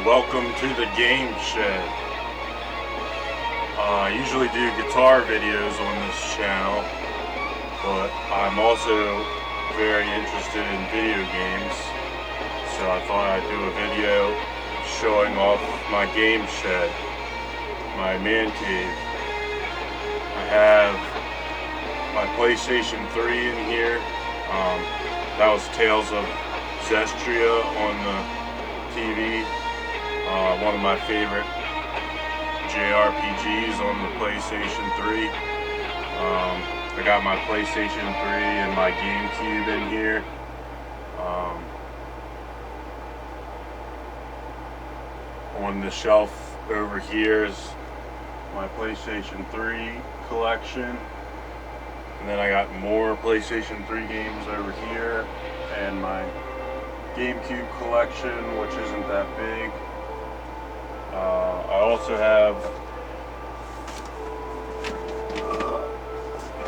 welcome to the Gameshed. I usually do guitar videos on this channel, but I'm also very interested in video games, so I thought I'd do a video showing off my Gameshed, my man cave. I have my PlayStation 3 in here. That was Tales of Zestria on the TV. One of my favorite JRPGs on the PlayStation 3. I got my PlayStation 3 and my Gamecube in here. On the shelf over here is my PlayStation 3 collection. And then I got more PlayStation 3 games over here, and my Gamecube collection, which isn't that big. I also have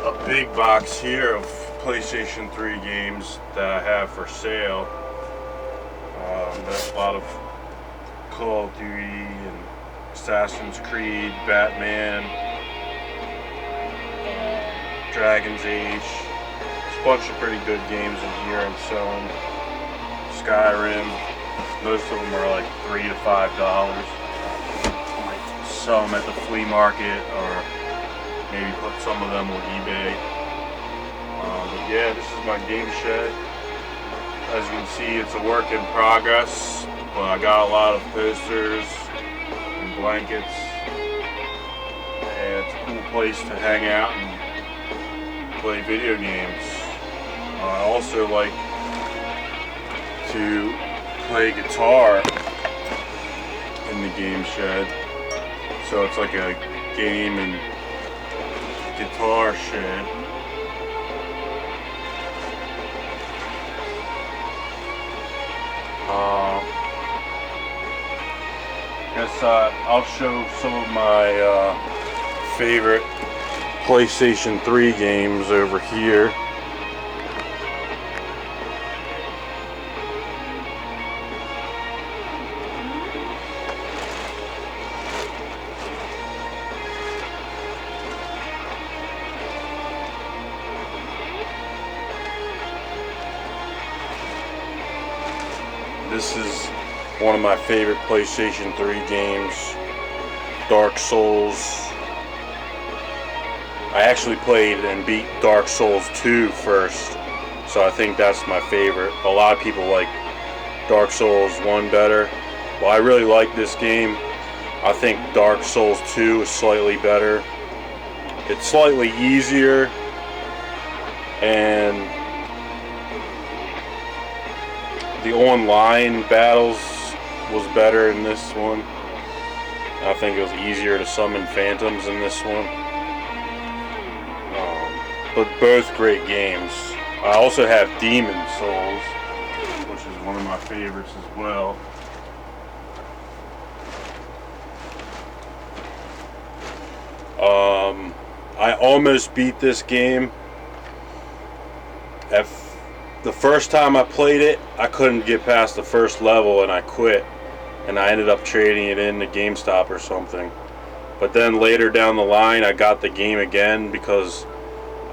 a big box here of PlayStation 3 games that I have for sale. There's a lot of Call of Duty and Assassin's Creed, Batman, Dragon's Age. There's a bunch of pretty good games in here I'm selling. Skyrim. Most of them are like $3 to $5. I might sell them at the flea market, or maybe put some of them on eBay. But yeah, this is my Gameshed. As you can see, it's a work in progress, but I got a lot of posters and blankets, and it's a cool place to hang out and play video games. I also like to play guitar in the Gameshed, so it's like a game and guitar shed. Guess I'll show some of my favorite PlayStation 3 games over here. This is one of my favorite PlayStation 3 games, Dark Souls. I actually played and beat Dark Souls 2 first, so I think that's my favorite. A lot of people like Dark Souls 1 better. Well, I really like this game. I think Dark Souls 2 is slightly better. It's slightly easier, and the online battles was better in this one. I think it was easier to summon phantoms in this one. But both great games. I also have Demon Souls, which is one of my favorites as well. I almost beat this game. The first time I played it, I couldn't get past the first level and I quit. And I ended up trading it in to GameStop or something. But then later down the line, I got the game again because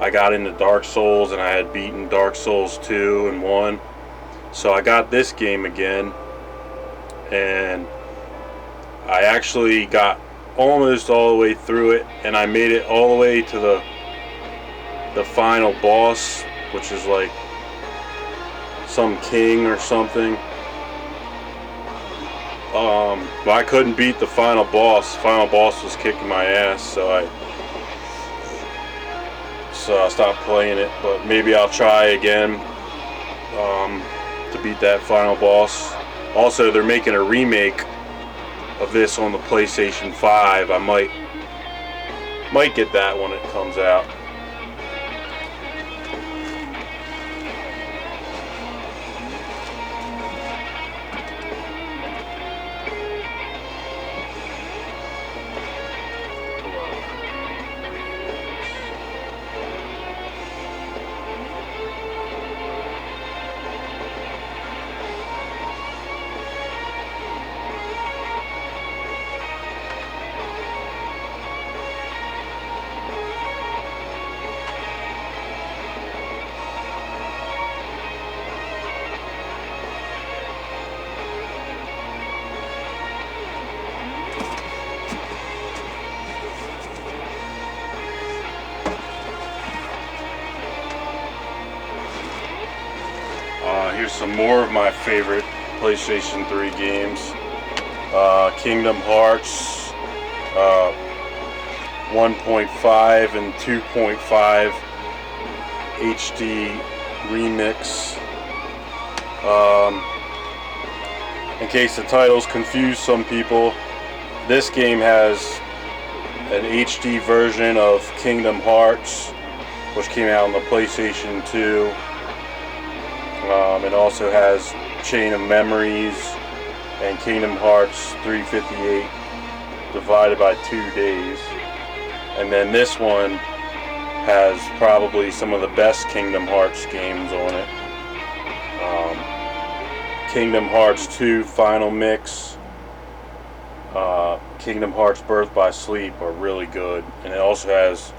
I got into Dark Souls and I had beaten Dark Souls 2 and 1. So I got this game again. And I actually got almost all the way through it. And I made it all the way to the final boss, which is like some king or something. But I couldn't beat the final boss. The final boss was kicking my ass, so I stopped playing it. But maybe I'll try again to beat that final boss. Also, they're making a remake of this on the PlayStation 5. I might get that when it comes out. some more of my favorite PlayStation 3 games. Kingdom Hearts 1.5 and 2.5 HD remix. In case the titles confuse some people, this game has an HD version of Kingdom Hearts, which came out on the PlayStation 2. It also has Chain of Memories and Kingdom Hearts 358 divided by 2 days. And then this one has probably some of the best Kingdom Hearts games on it. Kingdom Hearts 2 Final Mix, Kingdom Hearts Birth by Sleep are really good. And it also has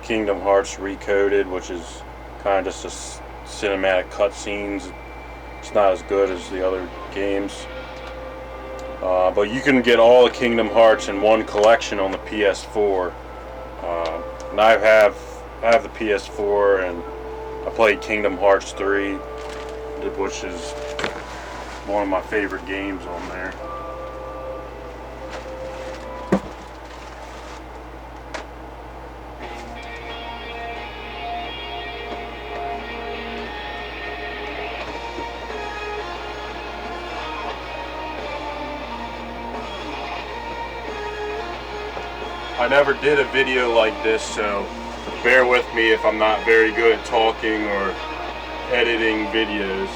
Kingdom Hearts Recoded, which is kind of just a cinematic cutscenes. It's not as good as the other games. But you can get all the Kingdom Hearts in one collection on the PS4. And I have the PS4, and I played Kingdom Hearts 3, which is one of my favorite games on there. I never did a video like this, so bear with me if I'm not very good at talking or editing videos.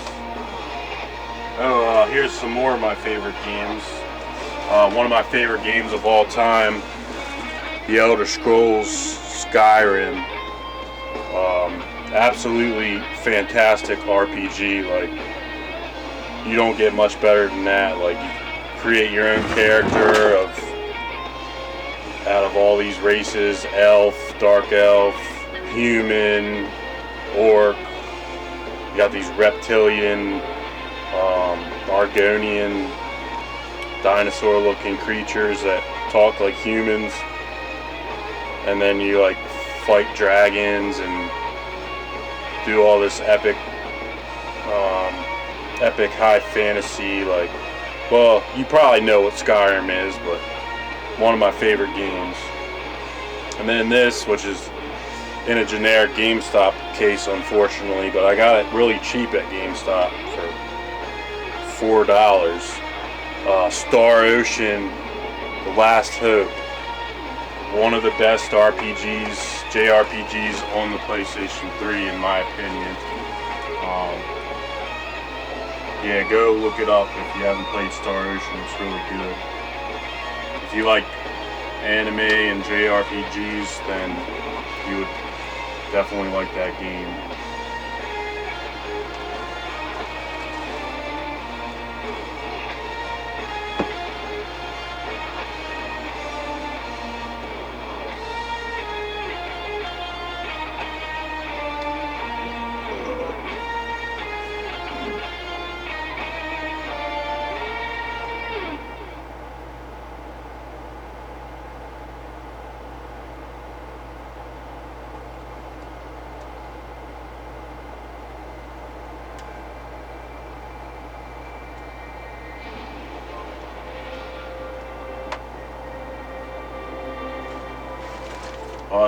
Here's some more of my favorite games. One of my favorite games of all time, The Elder Scrolls Skyrim. Absolutely fantastic RPG. Like, you don't get much better than that. Like, you create your own character out of all these races: elf, dark elf, human, orc. You got these reptilian, Argonian, dinosaur-looking creatures that talk like humans, and then you like fight dragons and do all this epic high fantasy. Like, well, you probably know what Skyrim is, but one of my favorite games. And then this, which is in a generic GameStop case, unfortunately, but I got it really cheap at GameStop for $4. Star Ocean: The Last Hope. One of the best JRPGs on the PlayStation 3, in my opinion. Yeah, go look it up if you haven't played Star Ocean. It's really good. If you like anime and JRPGs, then you would definitely like that game.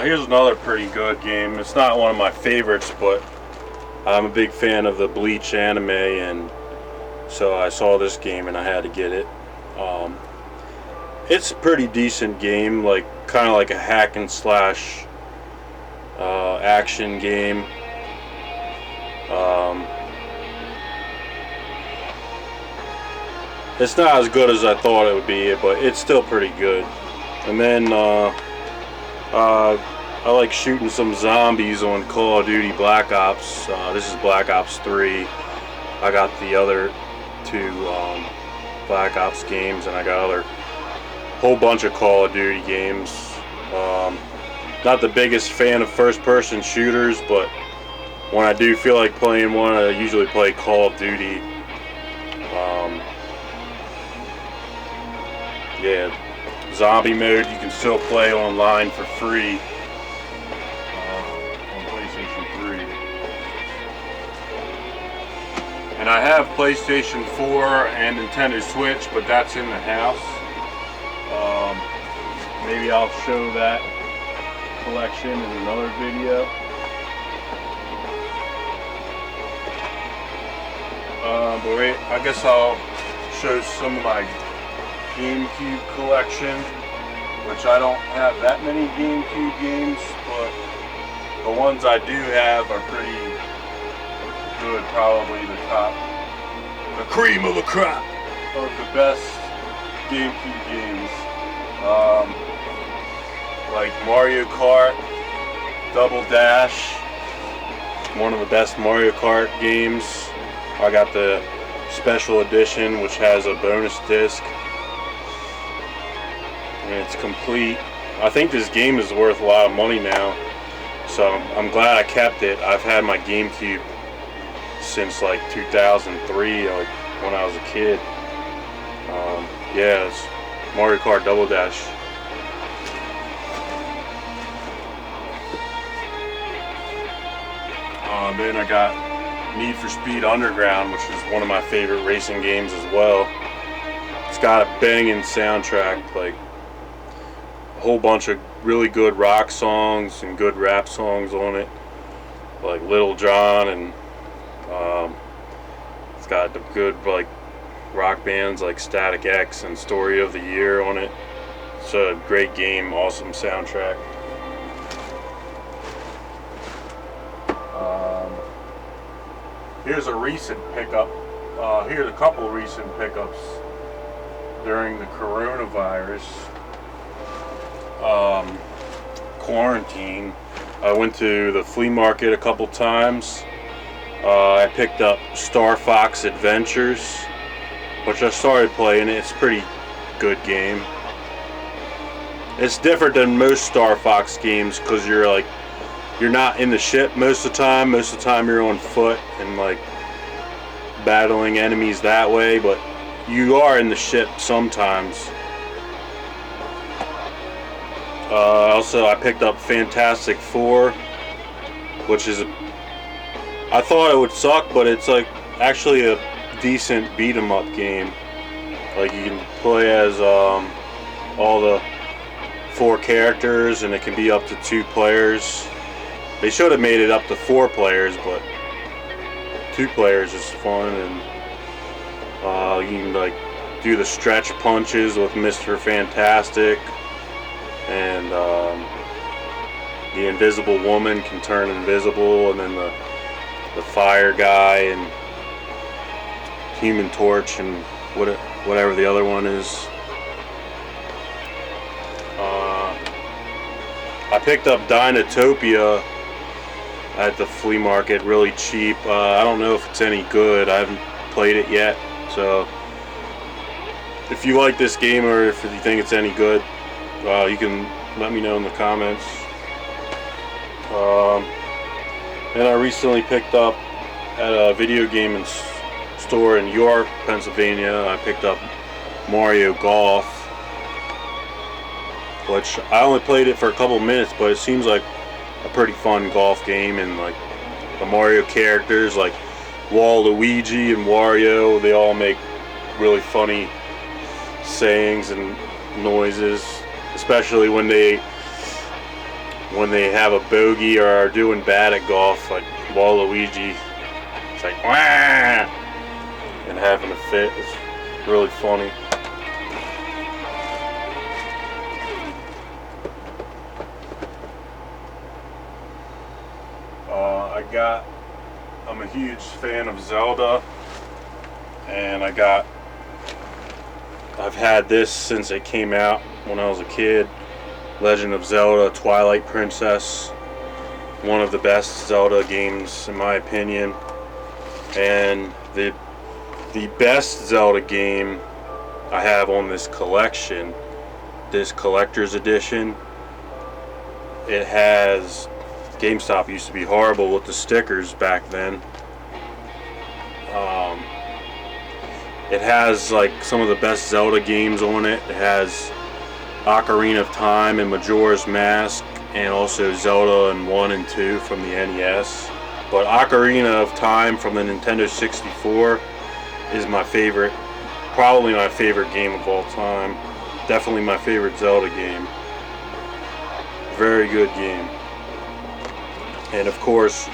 Here's another pretty good game. It's not one of my favorites, but I'm a big fan of the Bleach anime, and so I saw this game and I had to get it. It's a pretty decent game, like kind of like a hack and slash action game. It's not as good as I thought it would be, but it's still pretty good. And then I like shooting some zombies on Call of Duty Black Ops. This is Black Ops 3. I got the other two Black Ops games, and I got a whole bunch of Call of Duty games. Not the biggest fan of first-person shooters, but when I do feel like playing one, I usually play Call of Duty. Yeah, zombie mode you can still play online for free on PlayStation 3. And I have PlayStation 4 and Nintendo Switch, but that's in the house. Maybe I'll show that collection in another video. But wait, I guess I'll show some of my Gamecube collection, which I don't have that many Gamecube games, but the ones I do have are pretty good, probably the top, the cream of the crop of the best Gamecube games. Like Mario Kart Double Dash, one of the best Mario Kart games. I got the special edition, which has a bonus disc, and it's complete. I think this game is worth a lot of money now, so I'm glad I kept it. I've had my Gamecube since like 2003, like when I was a kid. Yeah, it's Mario Kart Double Dash. Then I got Need for Speed Underground, which is one of my favorite racing games as well. It's got a banging soundtrack, like a whole bunch of really good rock songs and good rap songs on it, like Little John, and it's got the good like rock bands like Static X and Story of the Year on it. It's a great game, awesome soundtrack. Here's a recent pickup. Here's a couple recent pickups during the coronavirus quarantine. I went to the flea market a couple times. I picked up Star Fox Adventures, which I started playing. It's a pretty good game. It's different than most Star Fox games because you're not in the ship most of the time. Most of the time you're on foot and like battling enemies that way, but you are in the ship sometimes. Also, I picked up Fantastic Four, which is I thought it would suck, but it's like actually a decent beat 'em up game. Like you can play as all the 4 characters, and it can be up to 2 players. They should have made it up to 4 players, but 2 players is fun, and you can like do the stretch punches with Mr. Fantastic, and the Invisible Woman can turn invisible, and then the Fire Guy and Human Torch and whatever the other one is. I picked up Dinotopia at the flea market really cheap. I don't know if it's any good. I haven't played it yet, so if you like this game or if you think it's any good, you can let me know in the comments. And I recently picked up at a video game store in York, Pennsylvania. I picked up Mario Golf, which I only played it for a couple minutes, but it seems like a pretty fun golf game, and like the Mario characters like Waluigi and Wario, they all make really funny sayings and noises, especially when they have a bogey or are doing bad at golf, like Waluigi. It's like wah, and having a fit. It's really funny. I'm a huge fan of Zelda, and I've had this since it came out when I was a kid. Legend of Zelda Twilight Princess, one of the best Zelda games in my opinion, and the best Zelda game I have on this collection, this collector's edition. It has, GameStop used to be horrible with the stickers back then. It has like some of the best Zelda games on it. It has Ocarina of Time and Majora's Mask, and also Zelda and 1 and 2 from the NES. But Ocarina of Time from the Nintendo 64 is my favorite, probably my favorite game of all time. Definitely my favorite Zelda game. Very good game. And of course,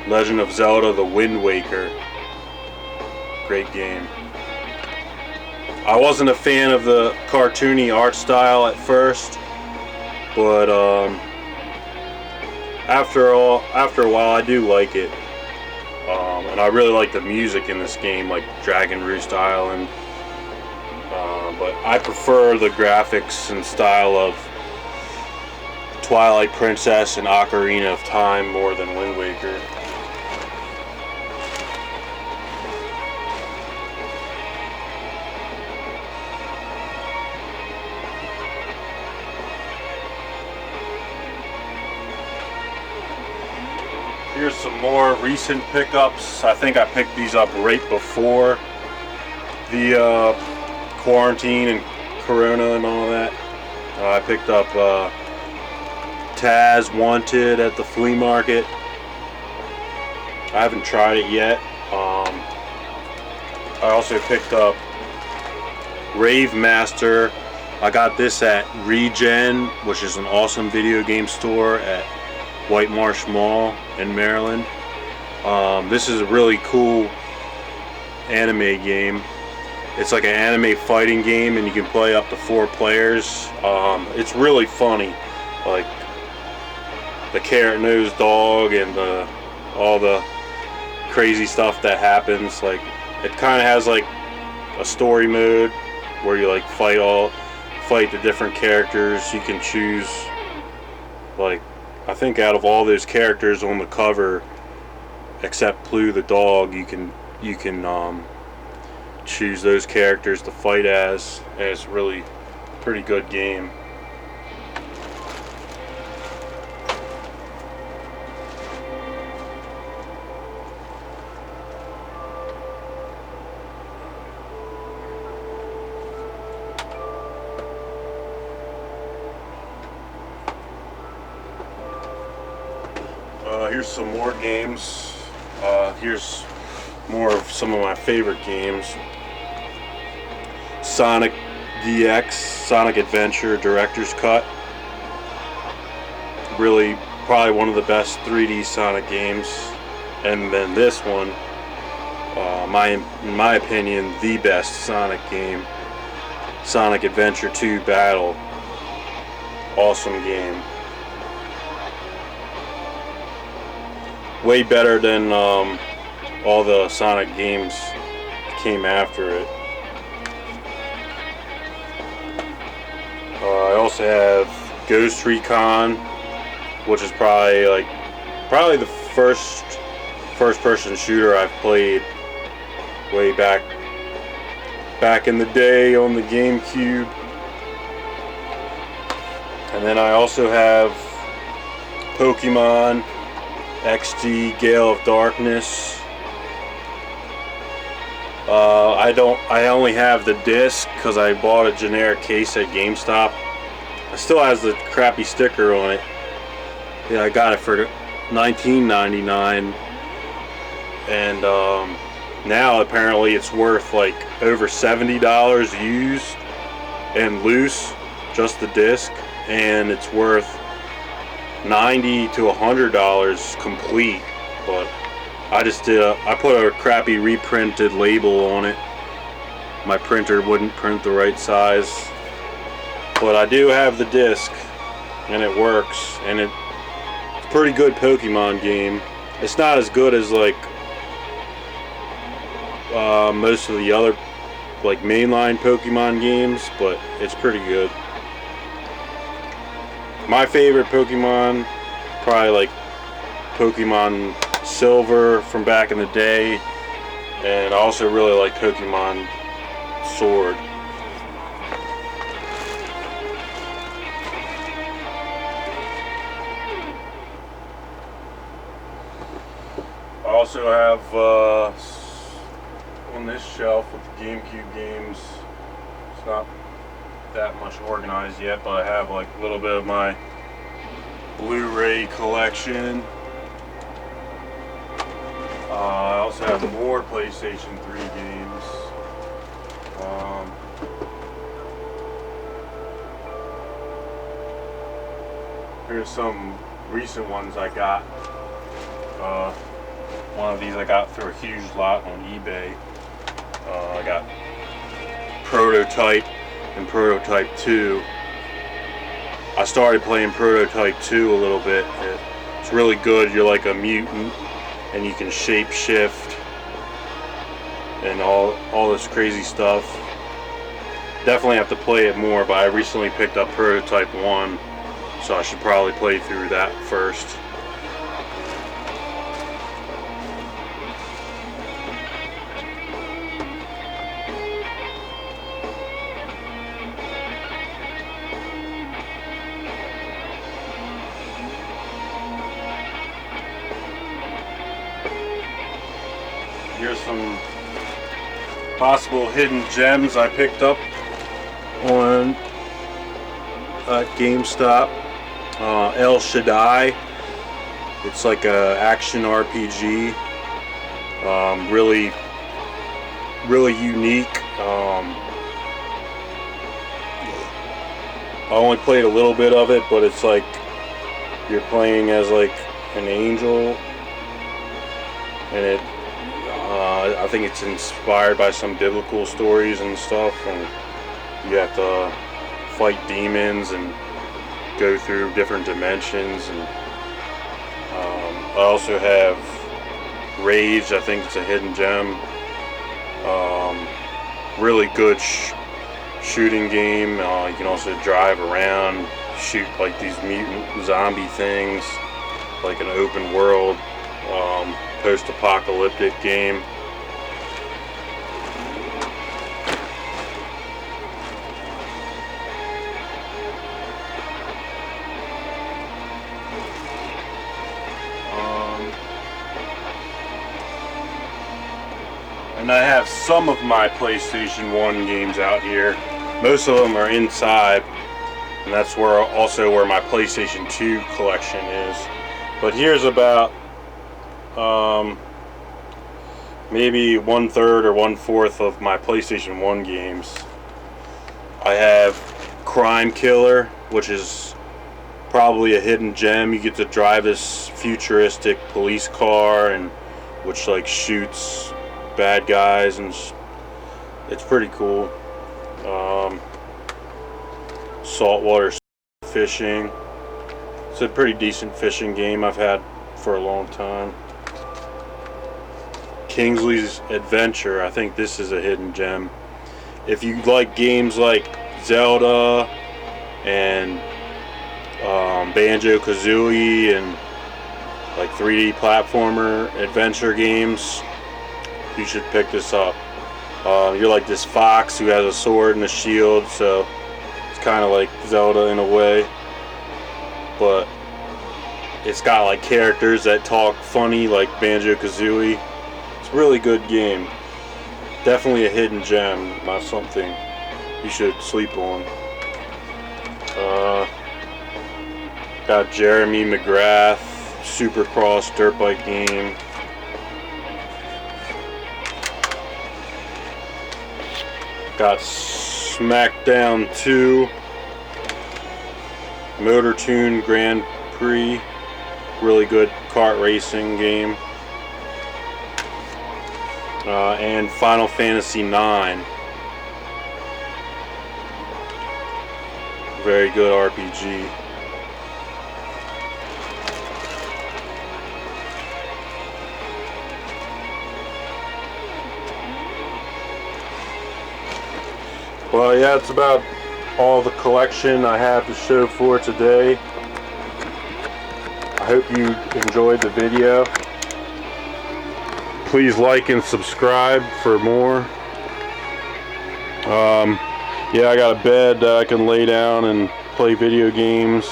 Legend of Zelda: The Wind Waker. Great game. I wasn't a fan of the cartoony art style at first, but after a while I do like it. And I really like the music in this game, like Dragon Roost Island. But I prefer the graphics and style of Twilight Princess and Ocarina of Time more than Wind Waker. Here's some more recent pickups. I think I picked these up right before the quarantine and Corona and all that. I picked up Taz Wanted at the flea market. I haven't tried it yet. I also picked up Rave Master. I got this at Regen, which is an awesome video game store at White Marsh Mall in Maryland. This is a really cool anime game. It's like an anime fighting game, and you can play up to 4 players. It's really funny, like the carrot-nosed dog and all the crazy stuff that happens. Like, it kind of has like a story mode where you like fight the different characters. You can choose, like, I think out of all those characters on the cover, except Plue the dog, you can choose those characters to fight as, and it's really a pretty good game. Here's some more games. Here's more of some of my favorite games. Sonic DX, Sonic Adventure Director's Cut. Really, probably one of the best 3D Sonic games. And then this one, in my opinion, the best Sonic game. Sonic Adventure 2 Battle. Awesome game. Way better than all the Sonic games came after it. I also have Ghost Recon, which is probably the first-person shooter I've played way back in the day on the Gamecube. And then I also have Pokemon XD Gale of Darkness. I only have the disc because I bought a generic case at GameStop. It still has the crappy sticker on it. Yeah, I got it for $19.99, and now apparently it's worth like over $70 used and loose, just the disc, and it's worth $90 to $100 complete. But I put a crappy reprinted label on it. My printer wouldn't print the right size, but I do have the disc and it works, and it's a pretty good Pokemon game. It's not as good as like most of the other like mainline Pokemon games, but it's pretty good. My favorite Pokemon, probably like Pokemon Silver from back in the day, and I also really like Pokemon Sword. I also have on this shelf with the GameCube games, it's not that much organized yet, but I have like a little bit of my Blu-ray collection. I also have more PlayStation 3 games. Here's some recent ones I got. One of these I got through a huge lot on eBay. I got Prototype and Prototype 2. I started playing Prototype 2 a little bit. It's really good. You're like a mutant and you can shape shift and all this crazy stuff. Definitely have to play it more, but I recently picked up Prototype 1, so I should probably play through that first. Here's some possible hidden gems I picked up on GameStop. El Shaddai. It's like a action RPG. Really unique. I only played a little bit of it, but it's like you're playing as like an angel, and it. I think it's inspired by some biblical stories and stuff, and you have to fight demons and go through different dimensions. And I also have Rage. I think it's a hidden gem. Really good shooting game. You can also drive around, shoot like these mutant zombie things, like an open world post-apocalyptic game. And I have some of my PlayStation 1 games out here. Most of them are inside, and that's also where my PlayStation 2 collection is. But here's about maybe 1/3 or 1/4 of my PlayStation 1 games. I have Crime Killer, which is probably a hidden gem. You get to drive this futuristic police car, and which like shoots bad guys, and it's pretty cool. Saltwater fishing. It's a pretty decent fishing game I've had for a long time. Kingsley's Adventure. I think this is a hidden gem. If you like games like Zelda and Banjo-Kazooie and like 3D platformer adventure games, you should pick this up. You're like this fox who has a sword and a shield, so it's kind of like Zelda in a way, but it's got like characters that talk funny like Banjo-Kazooie. It's a really good game. Definitely a hidden gem, not something you should sleep on. Got Jeremy McGrath, Supercross dirt bike game. Got SmackDown 2, Motor Tune Grand Prix, really good kart racing game, and Final Fantasy 9, very good RPG. Well, yeah, it's about all the collection I have to show for today. I hope you enjoyed the video. Please like and subscribe for more. Yeah, I got a bed that I can lay down and play video games.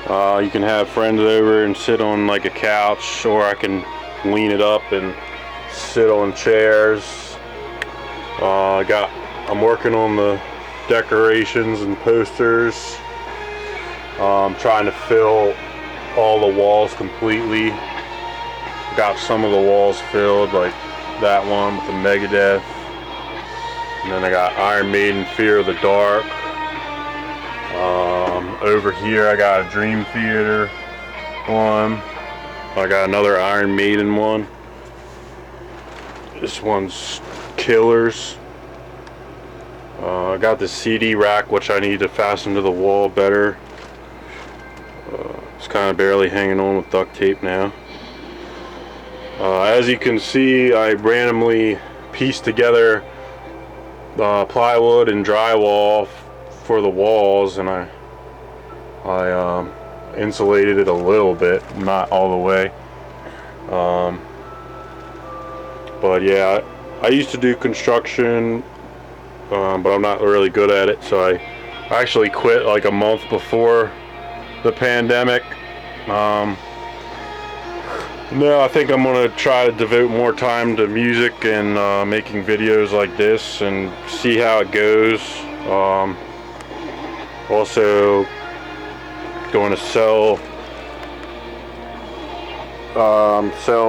You can have friends over and sit on like a couch, or I can lean it up and sit on chairs. I'm working on the decorations and posters. I'm trying to fill all the walls completely. got some of the walls filled, like that one with the Megadeth. And then I got Iron Maiden, Fear of the Dark. Over here I got a Dream Theater one. I got another Iron Maiden one. This one's Killers. I got the CD rack, which I need to fasten to the wall better. It's kind of barely hanging on with duct tape now. As you can see, I randomly pieced together plywood and drywall for the walls, and I insulated it a little bit, not all the way. But yeah, I used to do construction, but I'm not really good at it, so I actually quit like a month before the pandemic. No, I think I'm gonna try to devote more time to music and making videos like this and see how it goes. Also going to sell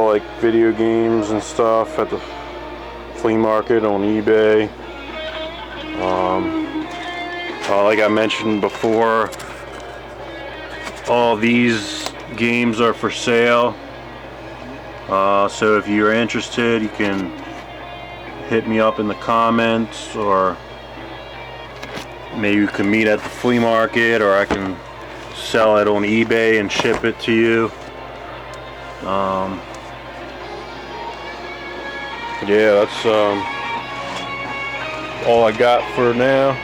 like video games and stuff at the flea market on eBay. Like I mentioned before, all these games are for sale. So if you're interested, you can hit me up in the comments, or maybe you can meet at the flea market, or I can sell it on eBay and ship it to you. Yeah, that's all I got for now.